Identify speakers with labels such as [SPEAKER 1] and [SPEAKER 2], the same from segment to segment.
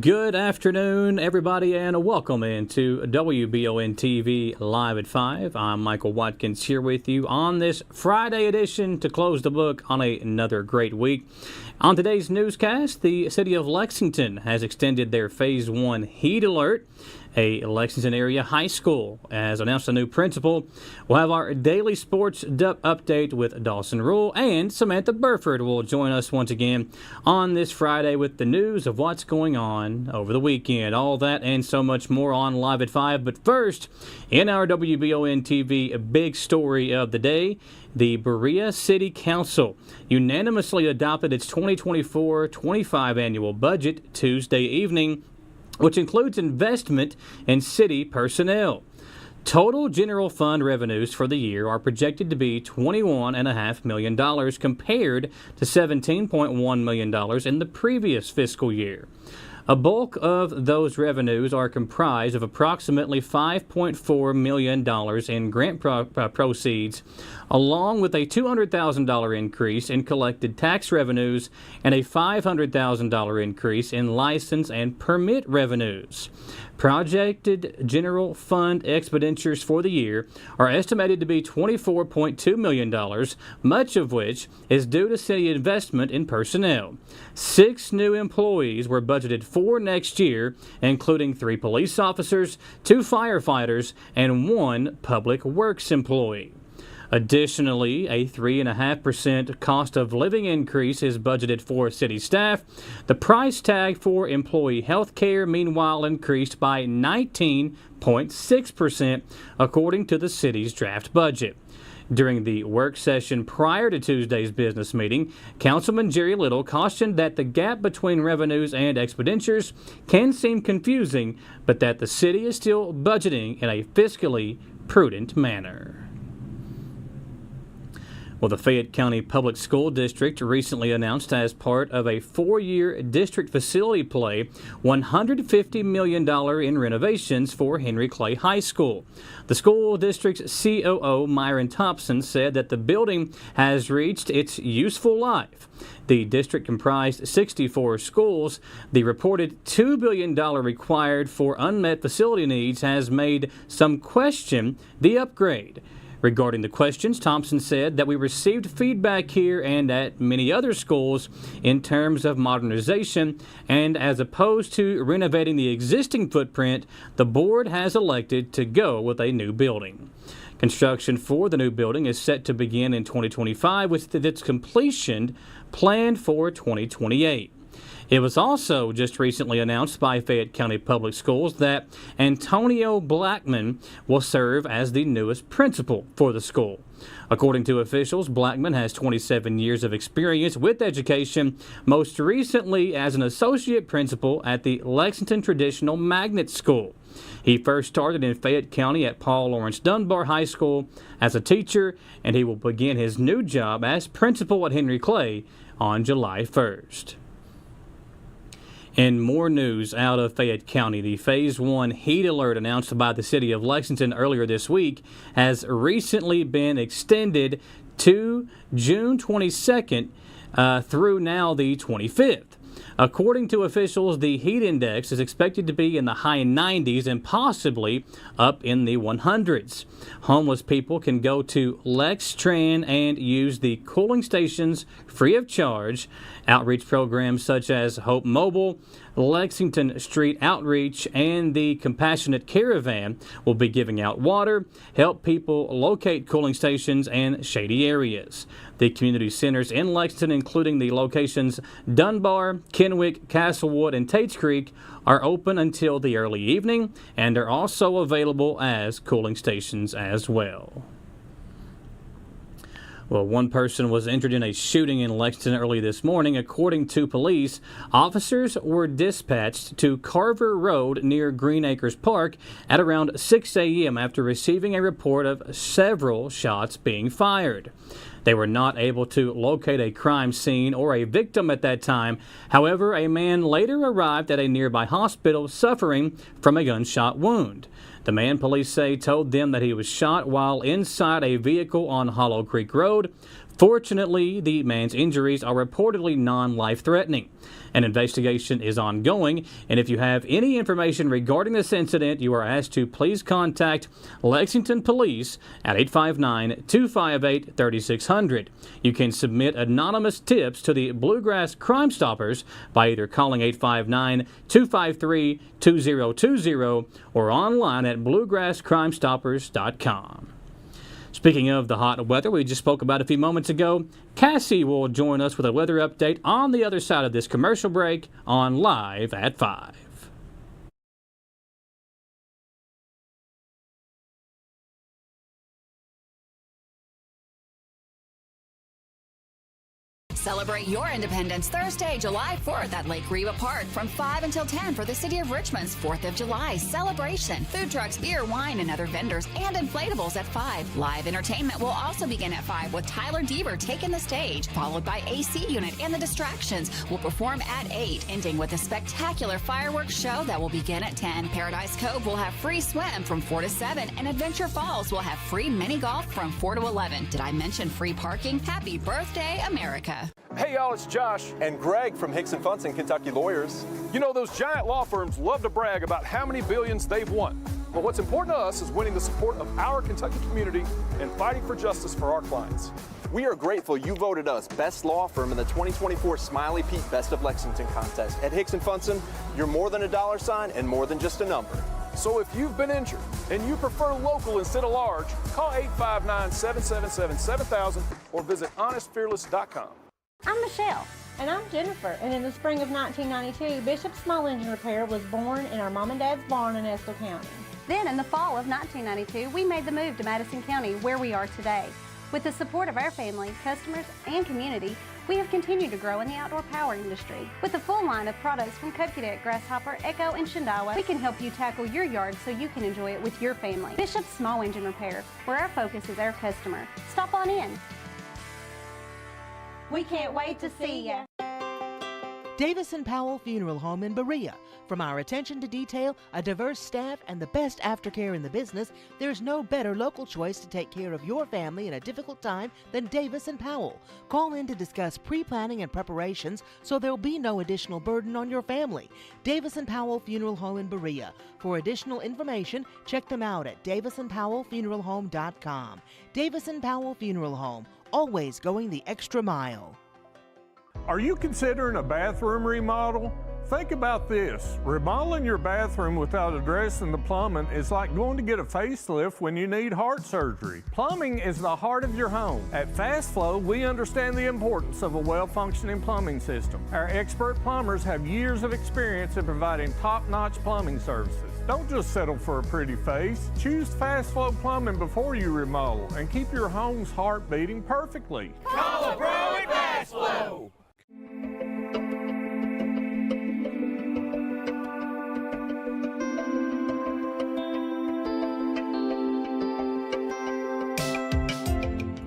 [SPEAKER 1] Good afternoon, everybody, and welcome into WBON TV Live at 5. I'm Michael Watkins here with you on this Friday edition to close the book on another great week. On today's newscast, the city of Lexington has extended their Phase 1 heat alert. A Lexington area high school has announced a new principal. We'll have our daily sports update with Dawson Rule, and Samantha Burford will join us once again on this Friday with the news of what's going on over the weekend. All that and so much more on Live at 5. But first, in our WBON TV big story of the day, the Berea City Council unanimously adopted its 2024-25 annual budget Tuesday evening, which includes investment in city personnel. Total general fund revenues for the year are projected to be $21.5 million compared to $17.1 million in the previous fiscal year. A bulk of those revenues are comprised of approximately $5.4 million in grant proceeds, along with a $200,000 increase in collected tax revenues and a $500,000 increase in license and permit revenues. Projected general fund expenditures for the year are estimated to be $24.2 million, much of which is due to city investment in personnel. 6 new employees were budgeted for next year, including 3 police officers, 2 firefighters, and 1 public works employee. Additionally, a 3.5% cost of living increase is budgeted for city staff. The price tag for employee health care, meanwhile, increased by 19.6%, according to the city's draft budget. During the work session prior to Tuesday's business meeting, Councilman Jerry Little cautioned that the gap between revenues and expenditures can seem confusing, but that the city is still budgeting in a fiscally prudent manner. Well, the Fayette County Public School District recently announced, as part of a 4-year district facility play, $150 million in renovations for Henry Clay High School. The school district's COO, Myron Thompson, said that the building has reached its useful life. The district comprised 64 schools. The reported $2 billion required for unmet facility needs has made some question the upgrade. Regarding the questions, Thompson said that we received feedback here and at many other schools in terms of modernization, and as opposed to renovating the existing footprint, the board has elected to go with a new building. Construction for the new building is set to begin in 2025, with its completion planned for 2028. It was also just recently announced by Fayette County Public Schools that Antonio Blackman will serve as the newest principal for the school. According to officials, Blackman has 27 years of experience with education, most recently as an associate principal at the Lexington Traditional Magnet School. He first started in Fayette County at Paul Lawrence Dunbar High School as a teacher, and he will begin his new job as principal at Henry Clay on July 1st. In more news out of Fayette County, the Phase 1 heat alert announced by the city of Lexington earlier this week has recently been extended to June 22nd through now the 25th. According to officials, the heat index is expected to be in the high 90s and possibly up in the 100s. Homeless people can go to LexTran and use the cooling stations free of charge. Outreach programs such as Hope Mobile, Lexington Street Outreach, and the Compassionate Caravan will be giving out water, help people locate cooling stations and shady areas. The community centers in Lexington, including the locations Dunbar, Kenwick, Castlewood, and Tates Creek, are open until the early evening and are also available as cooling stations as well. Well, one person was injured in a shooting in Lexington early this morning. According to police, officers were dispatched to Carver Road near Green Acres Park at around 6 a.m. after receiving a report of several shots being fired. They were not able to locate a crime scene or a victim at that time. However, a man later arrived at a nearby hospital suffering from a gunshot wound. The man, police say, told them that he was shot while inside a vehicle on Hollow Creek Road. Fortunately, the man's injuries are reportedly non-life-threatening. An investigation is ongoing, and if you have any information regarding this incident, you are asked to please contact Lexington Police at 859-258-3600. You can submit anonymous tips to the Bluegrass Crime Stoppers by either calling 859-253-2020 or online at bluegrasscrimestoppers.com. Speaking of the hot weather we just spoke about a few moments ago, Cassie will join us with a weather update on the other side of this commercial break on Live at 5.
[SPEAKER 2] Celebrate your independence Thursday, July 4th at Lake Reba Park from 5 until 10 for the City of Richmond's 4th of July celebration. Food trucks, beer, wine, and other vendors, and inflatables at 5. Live entertainment will also begin at 5 with Tyler Deaver taking the stage, followed by AC Unit and the Distractions will perform at 8, ending with a spectacular fireworks show that will begin at 10. Paradise Cove will have free swim from 4 to 7, and Adventure Falls will have free mini golf from 4 to 11. Did I mention free parking? Happy birthday, America.
[SPEAKER 3] Hey y'all, it's Josh
[SPEAKER 4] and Greg from Hicks & Funson, Kentucky Lawyers.
[SPEAKER 3] You know, those giant law firms love to brag about how many billions they've won. But what's important to us is winning the support of our Kentucky community and fighting for justice for our clients.
[SPEAKER 4] We are grateful you voted us Best Law Firm in the 2024 Smiley Pete Best of Lexington contest. At Hicks & Funson, you're more than a dollar sign and more than just a number.
[SPEAKER 3] So if you've been injured and you prefer local instead of large, call 859-777-7000 or visit honestfearless.com.
[SPEAKER 5] I'm Michelle. And I'm Jennifer. And in the spring of 1992, Bishop Small Engine Repair was born in our mom and dad's barn in Estill County.
[SPEAKER 6] Then in the fall of 1992, we made the move to Madison County, where we are today. With the support of our family, customers, and community, we have continued to grow in the outdoor power industry. With a full line of products from Cupcadet, Grasshopper, Echo, and Shindawa, we can help you tackle your yard so you can enjoy it with your family. Bishop Small Engine Repair, where our focus is our customer. Stop on in.
[SPEAKER 5] We can't wait to see ya.
[SPEAKER 7] Davis & Powell Funeral Home in Berea. From our attention to detail, a diverse staff, and the best aftercare in the business, there's no better local choice to take care of your family in a difficult time than Davis & Powell. Call in to discuss pre-planning and preparations so there'll be no additional burden on your family. Davis & Powell Funeral Home in Berea. For additional information, check them out at davisandpowellfuneralhome.com. Davis & Powell Funeral Home, always going the extra mile.
[SPEAKER 8] Are you considering a bathroom remodel? Think about this. Remodeling your bathroom without addressing the plumbing is like going to get a facelift when you need heart surgery. Plumbing is the heart of your home. At Fast Flow, we understand the importance of a well-functioning plumbing system. Our expert plumbers have years of experience in providing top-notch plumbing services. Don't just settle for a pretty face. Choose Fast Flow Plumbing before you remodel and keep your home's heart beating perfectly.
[SPEAKER 9] Call a pro at Fast Flow.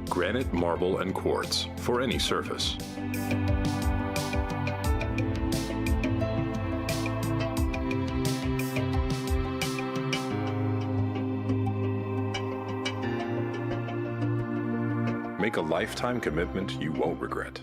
[SPEAKER 10] Granite, marble, and quartz for any surface. Make a lifetime commitment you won't regret.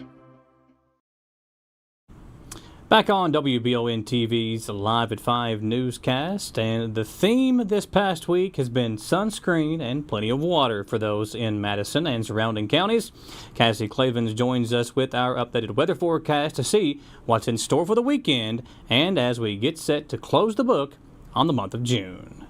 [SPEAKER 1] Back on WBON TV's Live at 5 newscast, and the theme this past week has been sunscreen and plenty of water for those in Madison and surrounding counties. Cassie Clavens joins us with our updated weather forecast to see what's in store for the weekend and as we get set to close the book on the month of June.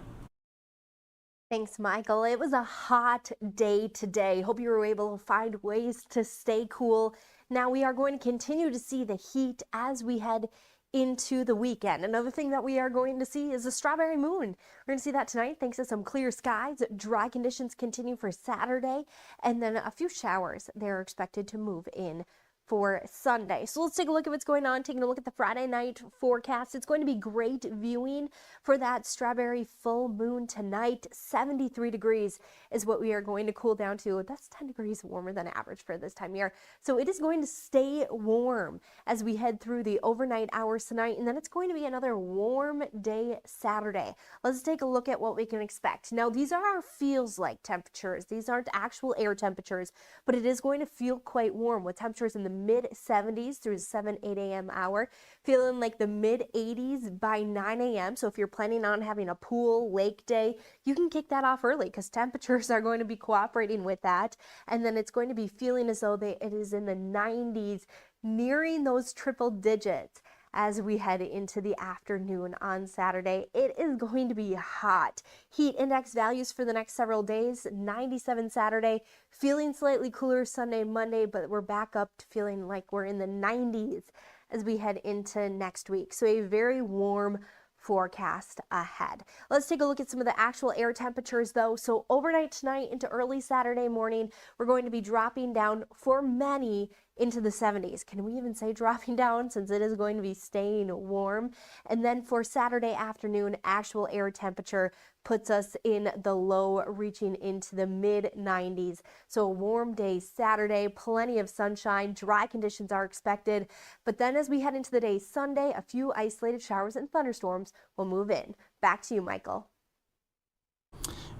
[SPEAKER 11] Thanks, Michael. It was a hot day today. Hope you were able to find ways to stay cool. Now we are going to continue to see the heat as we head into the weekend. Another thing that we are going to see is a strawberry moon. We're going to see that tonight thanks to some clear skies. Dry conditions continue for Saturday, and then a few showers. They're expected to move in for Sunday. So let's take a look at what's going on, taking a look at the Friday night forecast. It's going to be great viewing for that strawberry full moon tonight. 73 degrees is what we are going to cool down to. That's 10 degrees warmer than average for this time of year. So it is going to stay warm as we head through the overnight hours tonight, and then it's going to be another warm day Saturday. Let's take a look at what we can expect. Now, these are our feels like temperatures. These aren't actual air temperatures, but it is going to feel quite warm with temperatures in the mid 70s through the 7-8 a.m. hour, feeling like the mid 80s by 9 a.m. So if you're planning on having a pool lake day, you can kick that off early because temperatures are going to be cooperating with that. And then it's going to be feeling as though it is in the 90s, nearing those triple digits as we head into the afternoon on Saturday. It is going to be hot. Heat index values for the next several days, 97 Saturday, feeling slightly cooler Sunday, Monday, but we're back up to feeling like we're in the 90s as we head into next week. So a very warm forecast ahead. Let's take a look at some of the actual air temperatures though. So overnight tonight into early Saturday morning, we're going to be dropping down for many into the 70s. Can we even say dropping down since it is going to be staying warm? And then for Saturday afternoon, actual air temperature puts us in the low, reaching into the mid 90s. So a warm day Saturday, plenty of sunshine, dry conditions are expected. But then as we head into the day Sunday, a few isolated showers and thunderstorms will move in. Back to you, Michael.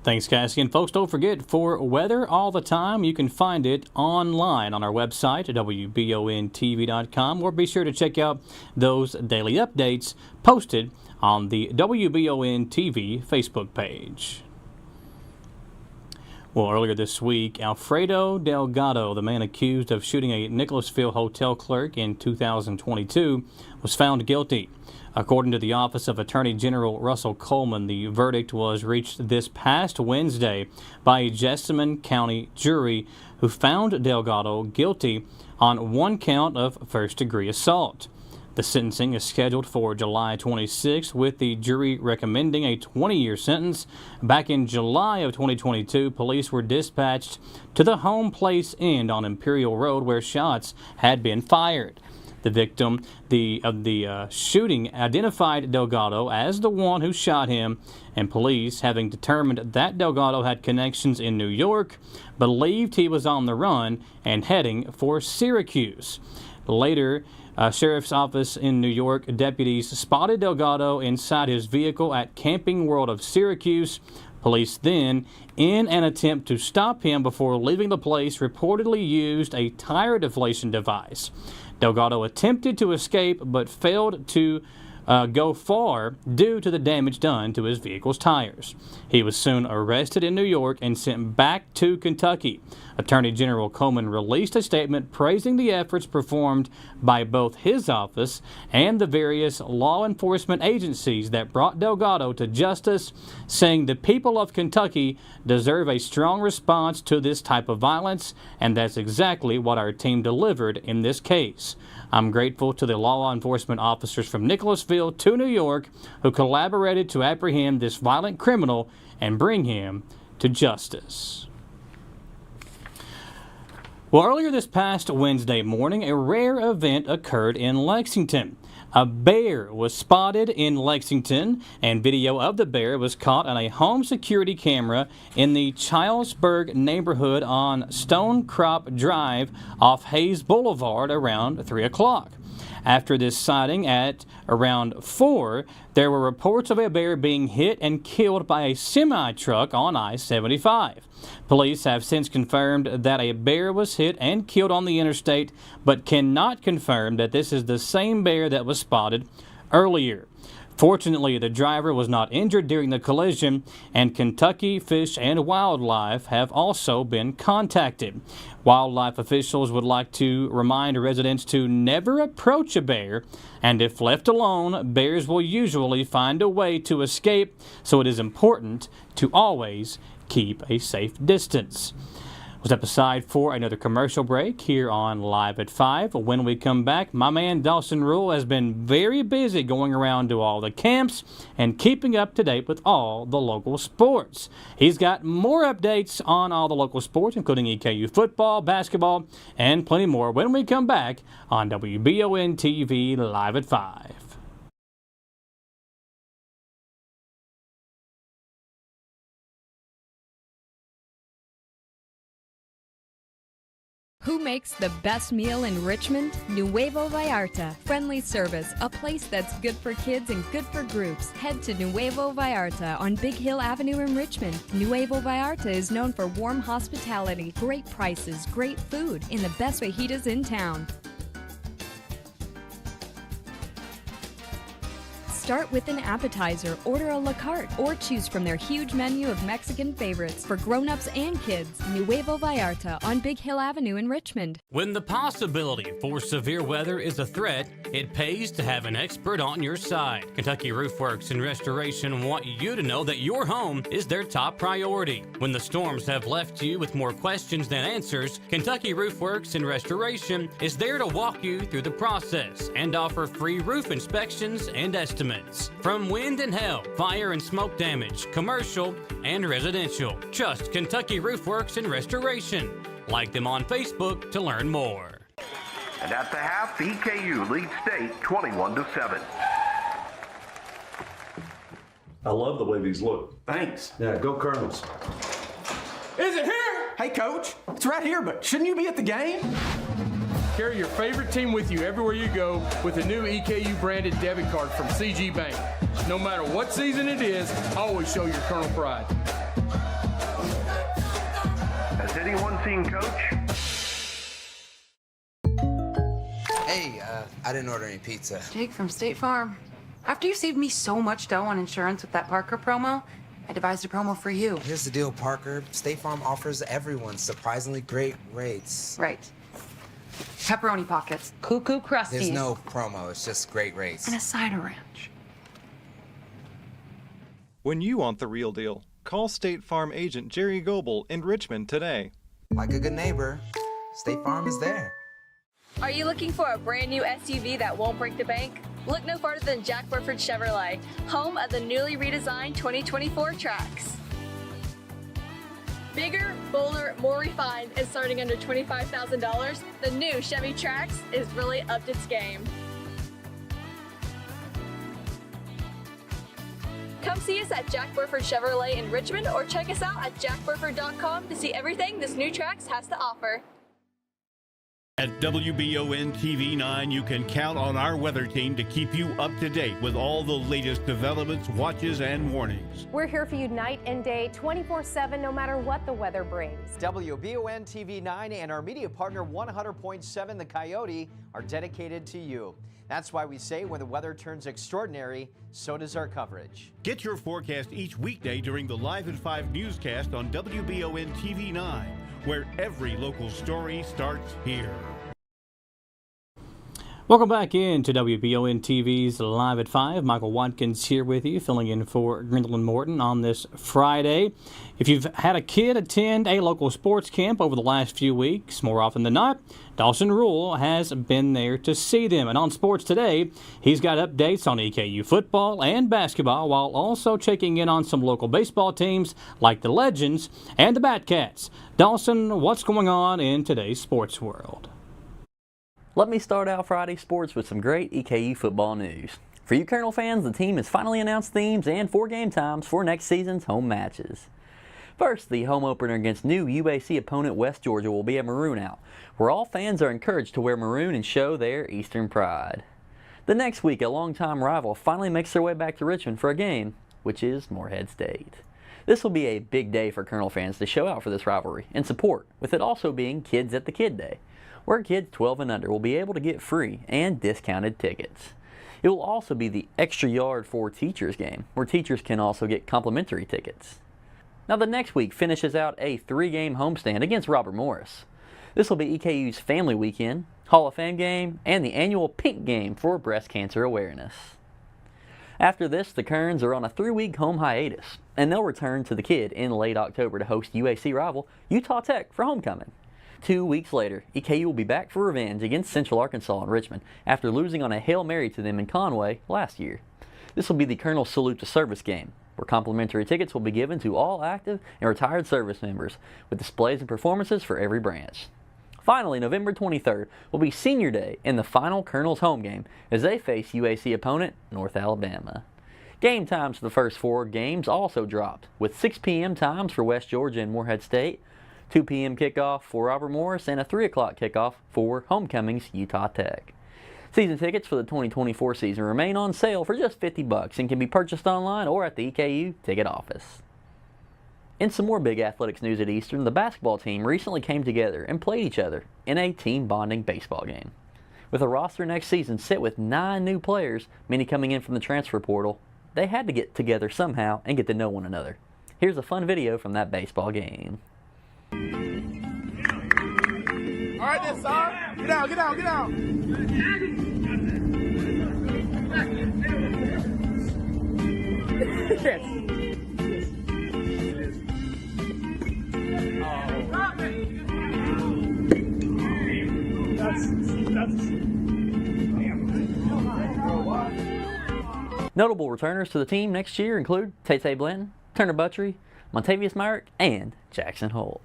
[SPEAKER 1] Thanks, Cassie. And folks, don't forget, for weather all the time, you can find it online on our website at WBONTV.com, or be sure to check out those daily updates posted on the WBON TV Facebook page. Well, earlier this week, Alfredo Delgado, the man accused of shooting a Nicholasville hotel clerk in 2022, was found guilty. According to the Office of Attorney General Russell Coleman, the verdict was reached this past Wednesday by a Jessamine County jury who found Delgado guilty on one count of first-degree assault. The sentencing is scheduled for July 26, with the jury recommending a 20-year sentence. Back in July of 2022, police were dispatched to the Home Place Inn on Imperial Road where shots had been fired. The victim of the shooting identified Delgado as the one who shot him, and police, having determined that Delgado had connections in New York, believed he was on the run and heading for Syracuse. Later, Sheriff's Office in New York deputies spotted Delgado inside his vehicle at Camping World of Syracuse. Police then, in an attempt to stop him before leaving the place, reportedly used a tire deflation device. Delgado attempted to escape but failed to go far due to the damage done to his vehicle's tires. He was soon arrested in New York and sent back to Kentucky. Attorney General Coleman released a statement praising the efforts performed by both his office and the various law enforcement agencies that brought Delgado to justice, saying the people of Kentucky deserve a strong response to this type of violence, and that's exactly what our team delivered in this case. I'm grateful to the law enforcement officers from Nicholasville to New York who collaborated to apprehend this violent criminal and bring him to justice. Well, earlier this past Wednesday morning, a rare event occurred in Lexington. A bear was spotted in Lexington, and video of the bear was caught on a home security camera in the Childsburg neighborhood on Stonecrop Drive off Hayes Boulevard around 3 o'clock. After this sighting at around 4, there were reports of a bear being hit and killed by a semi-truck on I-75. Police have since confirmed that a bear was hit and killed on the interstate, but cannot confirm that this is the same bear that was spotted earlier. Fortunately, the driver was not injured during the collision, and Kentucky Fish and Wildlife have also been contacted. Wildlife officials would like to remind residents to never approach a bear, and if left alone, bears will usually find a way to escape, so it is important to always keep a safe distance. We'll step aside for another commercial break here on Live at 5. When we come back, my man Dawson Rule has been very busy going around to all the camps and keeping up to date with all the local sports. He's got more updates on all the local sports, including EKU football, basketball, and plenty more when we come back on WBON TV Live at 5.
[SPEAKER 12] Who makes the best meal in Richmond? Nuevo Vallarta. Friendly service, a place that's good for kids and good for groups. Head to Nuevo Vallarta on Big Hill Avenue in Richmond. Nuevo Vallarta is known for warm hospitality, great prices, great food, and the best fajitas in town. Start with an appetizer, order a la carte, or choose from their huge menu of Mexican favorites for grown-ups and kids. Nuevo Vallarta on Big Hill Avenue in Richmond.
[SPEAKER 1] When the possibility for severe weather is a threat, it pays to have an expert on your side. Kentucky Roofworks and Restoration want you to know that your home is their top priority. When the storms have left you with more questions than answers, Kentucky Roofworks and Restoration is there to walk you through the process and offer free roof inspections and estimates. From wind and hail, fire and smoke damage, commercial and residential. Trust Kentucky Roofworks and Restoration. Like them on Facebook to learn more.
[SPEAKER 13] And at the half, EKU leads state 21-7.
[SPEAKER 14] I love the way these look.
[SPEAKER 15] Thanks.
[SPEAKER 14] Yeah, go Colonels.
[SPEAKER 15] Is it here? Hey, Coach. It's right here, but shouldn't you be at the game?
[SPEAKER 16] Carry your favorite team with you everywhere you go with a new EKU branded debit card from CG Bank. No matter what season it is, always show your Colonel pride.
[SPEAKER 13] Has anyone seen Coach?
[SPEAKER 17] Hey, I didn't order any pizza.
[SPEAKER 18] Jake from State Farm. After you saved me so much dough on insurance with that Parker promo, I devised a promo for you.
[SPEAKER 17] Here's the deal, Parker. State Farm offers everyone surprisingly great rates.
[SPEAKER 18] Right. Pepperoni pockets, cuckoo crusties.
[SPEAKER 17] There's no promo, it's just great rates.
[SPEAKER 18] And a cider ranch.
[SPEAKER 19] When you want the real deal, call State Farm agent Jerry Goebel in Richmond today.
[SPEAKER 17] Like a good neighbor, State Farm is there.
[SPEAKER 20] Are you looking for a brand new SUV that won't break the bank? Look no farther than Jack Burford Chevrolet, home of the newly redesigned 2024 Trax. Bigger, bolder, more refined, and starting under $25,000, the new Chevy Trax is really upped its game. Come see us at Jack Burford Chevrolet in Richmond or check us out at jackburford.com to see everything this new Trax has to offer.
[SPEAKER 21] At WBON TV 9, you can count on our weather team to keep you up to date with all the latest developments, watches, and warnings.
[SPEAKER 22] We're here for you night and day, 24/7, no matter what the weather brings.
[SPEAKER 23] WBON TV 9 and our media partner 100.7 The Coyote are dedicated to you. That's why we say when the weather turns extraordinary, so does our coverage.
[SPEAKER 21] Get your forecast each weekday during the Live at 5 newscast on WBON TV 9, where every local story starts here.
[SPEAKER 1] Welcome back in to WBON TV's Live at 5. Michael Watkins here with you, filling in for Gwendolyn Morton on this Friday. If you've had a kid attend a local sports camp over the last few weeks, more often than not, Dawson Rule has been there to see them. And on Sports Today, he's got updates on EKU football and basketball, while also checking in on some local baseball teams like the Legends and the Batcats. Dawson, what's going on in today's sports world?
[SPEAKER 24] Let me start out Friday sports with some great EKU football news. For you Colonel fans, the team has finally announced themes and 4 game times for next season's home matches. First, the home opener against new UAC opponent West Georgia will be a maroon out, where all fans are encouraged to wear maroon and show their Eastern pride. The next week, a longtime rival finally makes their way back to Richmond for a game, which is Morehead State. This will be a big day for Colonel fans to show out for this rivalry and support, with it also being Kids at the Kid Day, where kids 12 and under will be able to get free and discounted tickets. It will also be the Extra Yard for Teachers game, where teachers can also get complimentary tickets. Now the next week finishes out a 3-game homestand against Robert Morris. This will be EKU's Family Weekend, Hall of Fame game, and the annual Pink Game for breast cancer awareness. After this, the Kerns are on a 3-week home hiatus, and they'll return to the Kid in late October to host UAC rival Utah Tech for homecoming. 2 weeks later, EKU will be back for revenge against Central Arkansas in Richmond after losing on a Hail Mary to them in Conway last year. This will be the Colonel's Salute to Service game, where complimentary tickets will be given to all active and retired service members, with displays and performances for every branch. Finally, November 23rd will be Senior Day in the final Colonel's home game as they face UAC opponent North Alabama. Game times for the first 4 games also dropped, with 6 p.m. times for West Georgia and Morehead State, 2 p.m. kickoff for Robert Morris, and a 3 o'clock kickoff for Homecoming's Utah Tech. Season tickets for the 2024 season remain on sale for just $50 and can be purchased online or at the EKU ticket office. In some more big athletics news at Eastern, the basketball team recently came together and played each other in a team bonding baseball game. With a roster next season set with 9 new players, many coming in from the transfer portal, they had to get together somehow and get to know one another. Here's a fun video from that baseball game.
[SPEAKER 9] All right, then, son. Get out, get out, get out.
[SPEAKER 24] Notable returners to the team next year include Tay Blanton, Turner Buttrey, Montavious Myrick, and Jackson Holt.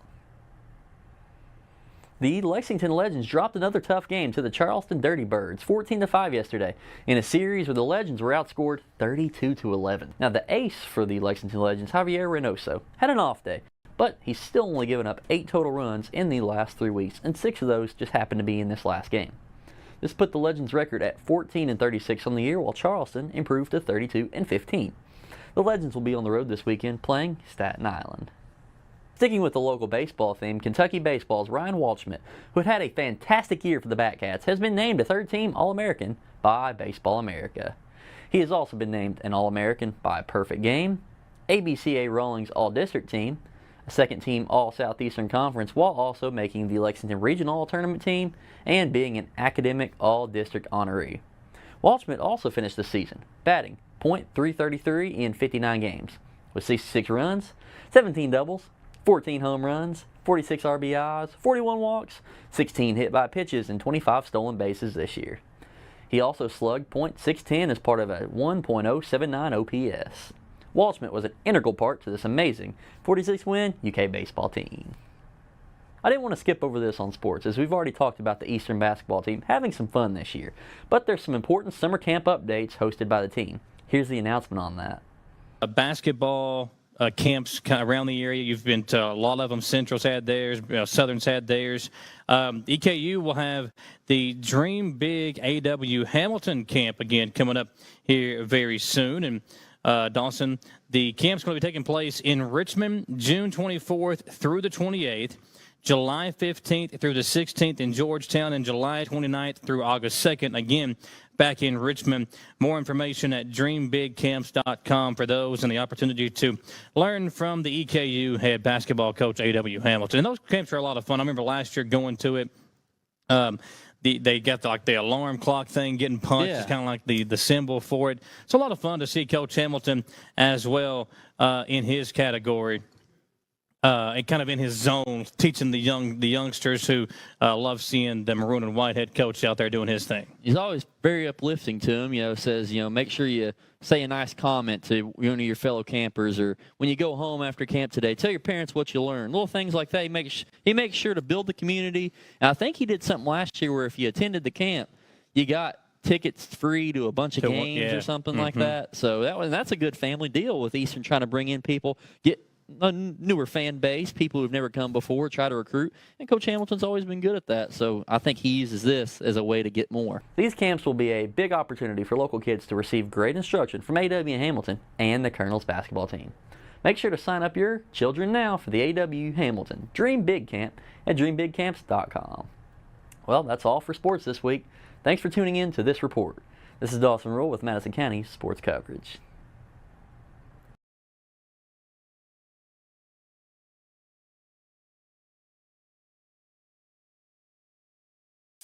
[SPEAKER 24] The Lexington Legends dropped another tough game to the Charleston Dirty Birds, 14-5 yesterday, in a series where the Legends were outscored 32-11. Now, the ace for the Lexington Legends, Javier Reynoso, had an off day, but he's still only given up 8 total runs in the last 3 weeks, and 6 of those just happened to be in this last game. This put the Legends' record at 14-36 on the year, while Charleston improved to 32-15. The Legends will be on the road this weekend playing Staten Island. Sticking with the local baseball theme, Kentucky Baseball's Ryan Waldschmidt, who had a fantastic year for the Batcats, has been named a third-team All-American by Baseball America. He has also been named an All-American by Perfect Game, ABCA Rawlings All-District Team, a second-team All-Southeastern Conference, while also making the Lexington Regional All-Tournament team and being an academic All-District honoree. Waldschmidt also finished the season, batting .333 in 59 games, with 66 runs, 17 doubles, 14 home runs, 46 RBIs, 41 walks, 16 hit by pitches, and 25 stolen bases this year. He also slugged .610 as part of a 1.079 OPS. Waldschmidt was an integral part to this amazing 46-win UK baseball team. I didn't want to skip over this on sports, as we've already talked about the Eastern basketball team having some fun this year, but there's some important summer camp updates hosted by the team. Here's the announcement on that.
[SPEAKER 1] Basketball camps kind of around the area. You've been to a lot of them. Central's had theirs. Southern's had theirs. EKU will have the Dream Big AW Hamilton camp again coming up here very soon. And Dawson, the camp's going to be taking place in Richmond, June 24th through the 28th. July 15th through the 16th in Georgetown, and July 29th through August 2nd, again, back in Richmond. More information at dreambigcamps.com for those and the opportunity to learn from the EKU head basketball coach, A.W. Hamilton. And those camps are a lot of fun. I remember last year going to it. They got the alarm clock thing getting punched. Yeah. It's kind of like the symbol for it. It's a lot of fun to see Coach Hamilton as well in his category. And kind of in his zone, teaching the youngsters who love seeing the maroon and white head coach out there doing his thing.
[SPEAKER 2] He's always very uplifting to them. Says make sure you say a nice comment to one of your fellow campers, or when you go home after camp today, tell your parents what you learned. Little things like that. He makes sure to build the community. And I think he did something last year where if you attended the camp, you got tickets free to a bunch of games or something like that. So that's a good family deal with Eastern, trying to bring in people, get a newer fan base, people who've never come before, try to recruit, and Coach Hamilton's always been good at that, so I think he uses this as a way to get more.
[SPEAKER 24] These camps will be a big opportunity for local kids to receive great instruction from A.W. Hamilton and the Colonel's basketball team. Make sure to sign up your children now for the A.W. Hamilton Dream Big Camp at dreambigcamps.com. Well, that's all for sports this week. Thanks for tuning in to this report. This is Dawson Rule with Madison County Sports Coverage.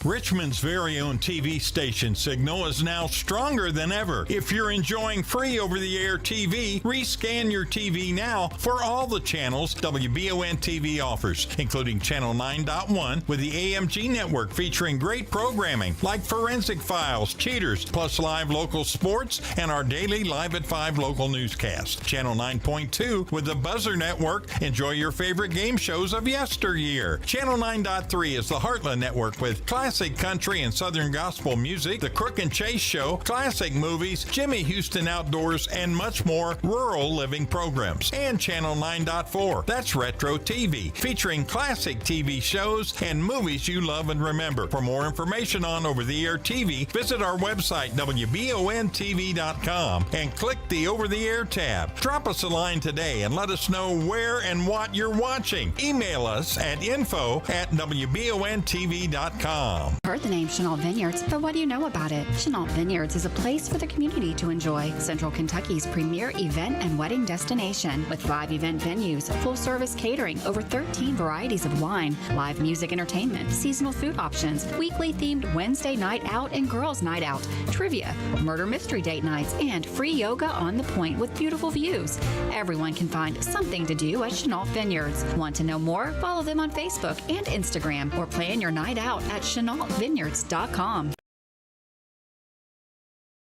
[SPEAKER 3] Richmond's very own TV station signal is now stronger than ever. If you're enjoying free over-the-air TV, rescan your TV now for all the channels WBON TV offers, including Channel 9.1 with the AMG network featuring great programming like Forensic Files, Cheaters, plus live local sports and our daily Live at 5 local newscast. Channel 9.2 with the Buzzer Network. Enjoy your favorite game shows of yesteryear. Channel 9.3 is the Heartland Network with classic country and southern gospel music, The Crook and Chase Show, classic movies, Jimmy Houston Outdoors, and much more rural living programs. And Channel 9.4, that's Retro TV, featuring classic TV shows and movies you love and remember. For more information on over-the-air TV, visit our website, WBONTV.com, and click the Over-the-Air tab. Drop us a line today and let us know where and what you're watching. Email us at info@WBONTV.com.
[SPEAKER 4] Heard the name Chenault Vineyards, but what do you know about it? Chenault Vineyards is a place for the community to enjoy. Central Kentucky's premier event and wedding destination with 5 event venues, full-service catering, over 13 varieties of wine, live music entertainment, seasonal food options, weekly themed Wednesday night out and girls night out, trivia, murder mystery date nights, and free yoga on the point with beautiful views. Everyone can find something to do at Chenault Vineyards. Want to know more? Follow them on Facebook and Instagram or plan your night out at ChenaultVineyards.com.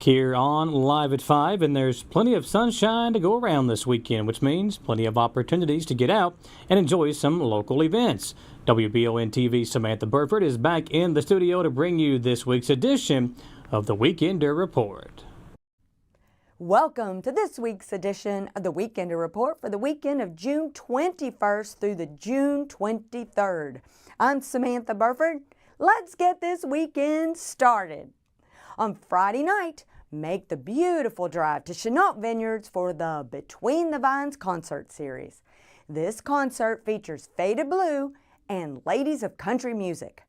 [SPEAKER 1] Here on Live at 5, and there's plenty of sunshine to go around this weekend, which means plenty of opportunities to get out and enjoy some local events. WBON TV's Samantha Burford is back in the studio to bring you this week's edition of the Weekender Report.
[SPEAKER 5] Welcome to this week's edition of the Weekender Report for the weekend of June 21st through the June 23rd. I'm Samantha Burford. Let's get this weekend started. On Friday night, make the beautiful drive to Chenault Vineyards for the Between the Vines concert series. This concert features Faded Blue and Ladies of Country Music.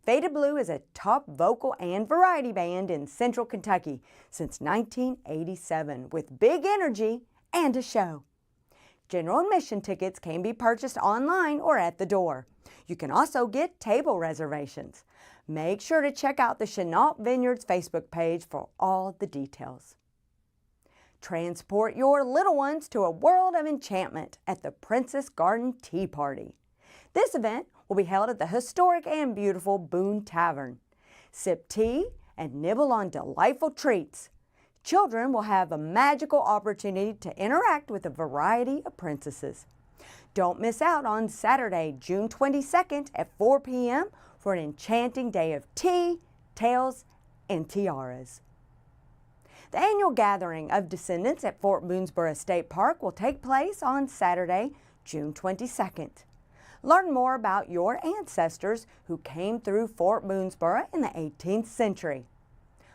[SPEAKER 5] Faded Blue is a top vocal and variety band in Central Kentucky since 1987 with big energy and a show. General admission tickets can be purchased online or at the door. You can also get table reservations. Make sure to check out the Chenault Vineyards Facebook page for all the details. Transport your little ones to a world of enchantment at the Princess Garden Tea Party. This event will be held at the historic and beautiful Boone Tavern. Sip tea and nibble on delightful treats. Children will have a magical opportunity to interact with a variety of princesses. Don't miss out on Saturday, June 22nd at 4 p.m. for an enchanting day of tea, tales, and tiaras. The annual gathering of descendants at Fort Boonesborough State Park will take place on Saturday, June 22nd. Learn more about your ancestors who came through Fort Boonesborough in the 18th century.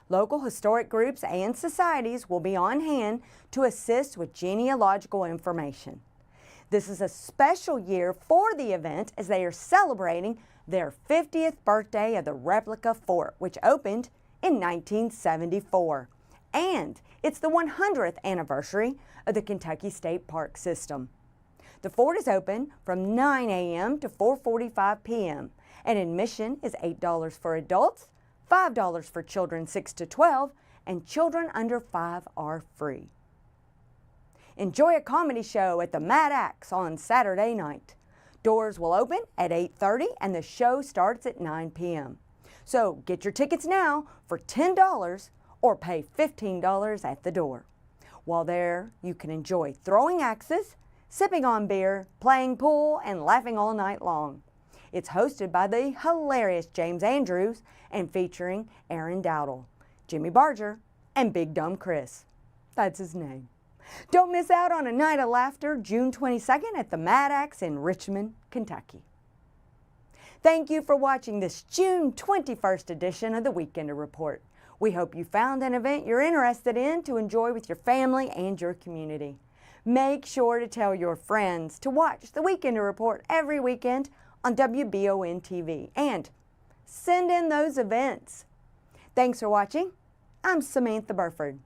[SPEAKER 5] Local historic groups and societies will be on hand to assist with genealogical information. This is a special year for the event as they are celebrating their 50th birthday of the replica fort, which opened in 1974. And it's the 100th anniversary of the Kentucky State Park System. The fort is open from 9 a.m. to 4:45 p.m. and admission is $8 for adults, $5 for children 6 to 12, and children under 5 are free. Enjoy a comedy show at the Mad Axe on Saturday night. Doors will open at 8:30 and the show starts at 9 p.m. So get your tickets now for $10 or pay $15 at the door. While there, you can enjoy throwing axes, sipping on beer, playing pool, and laughing all night long. It's hosted by the hilarious James Andrews and featuring Aaron Dowdle, Jimmy Barger, and Big Dumb Chris. That's his name. Don't miss out on a night of laughter June 22nd at the Mad Axe in Richmond, Kentucky. Thank you for watching this June 21st edition of the Weekender Report. We hope you found an event you're interested in to enjoy with your family and your community. Make sure to tell your friends to watch the Weekender Report every weekend on WBON TV and send in those events. Thanks for watching. I'm Samantha Burford.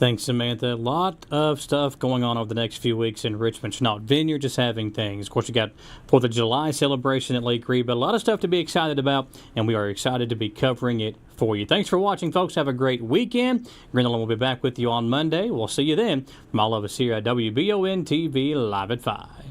[SPEAKER 1] Thanks, Samantha. A lot of stuff going on over the next few weeks in Richmond. Chenault Vineyard just having things. Of course, you got 4th of July celebration at Lake Reed, but a lot of stuff to be excited about, and we are excited to be covering it for you. Thanks for watching, folks. Have a great weekend. Grindelin will be back with you on Monday. We'll see you then. From all of us here at WBON TV, live at 5.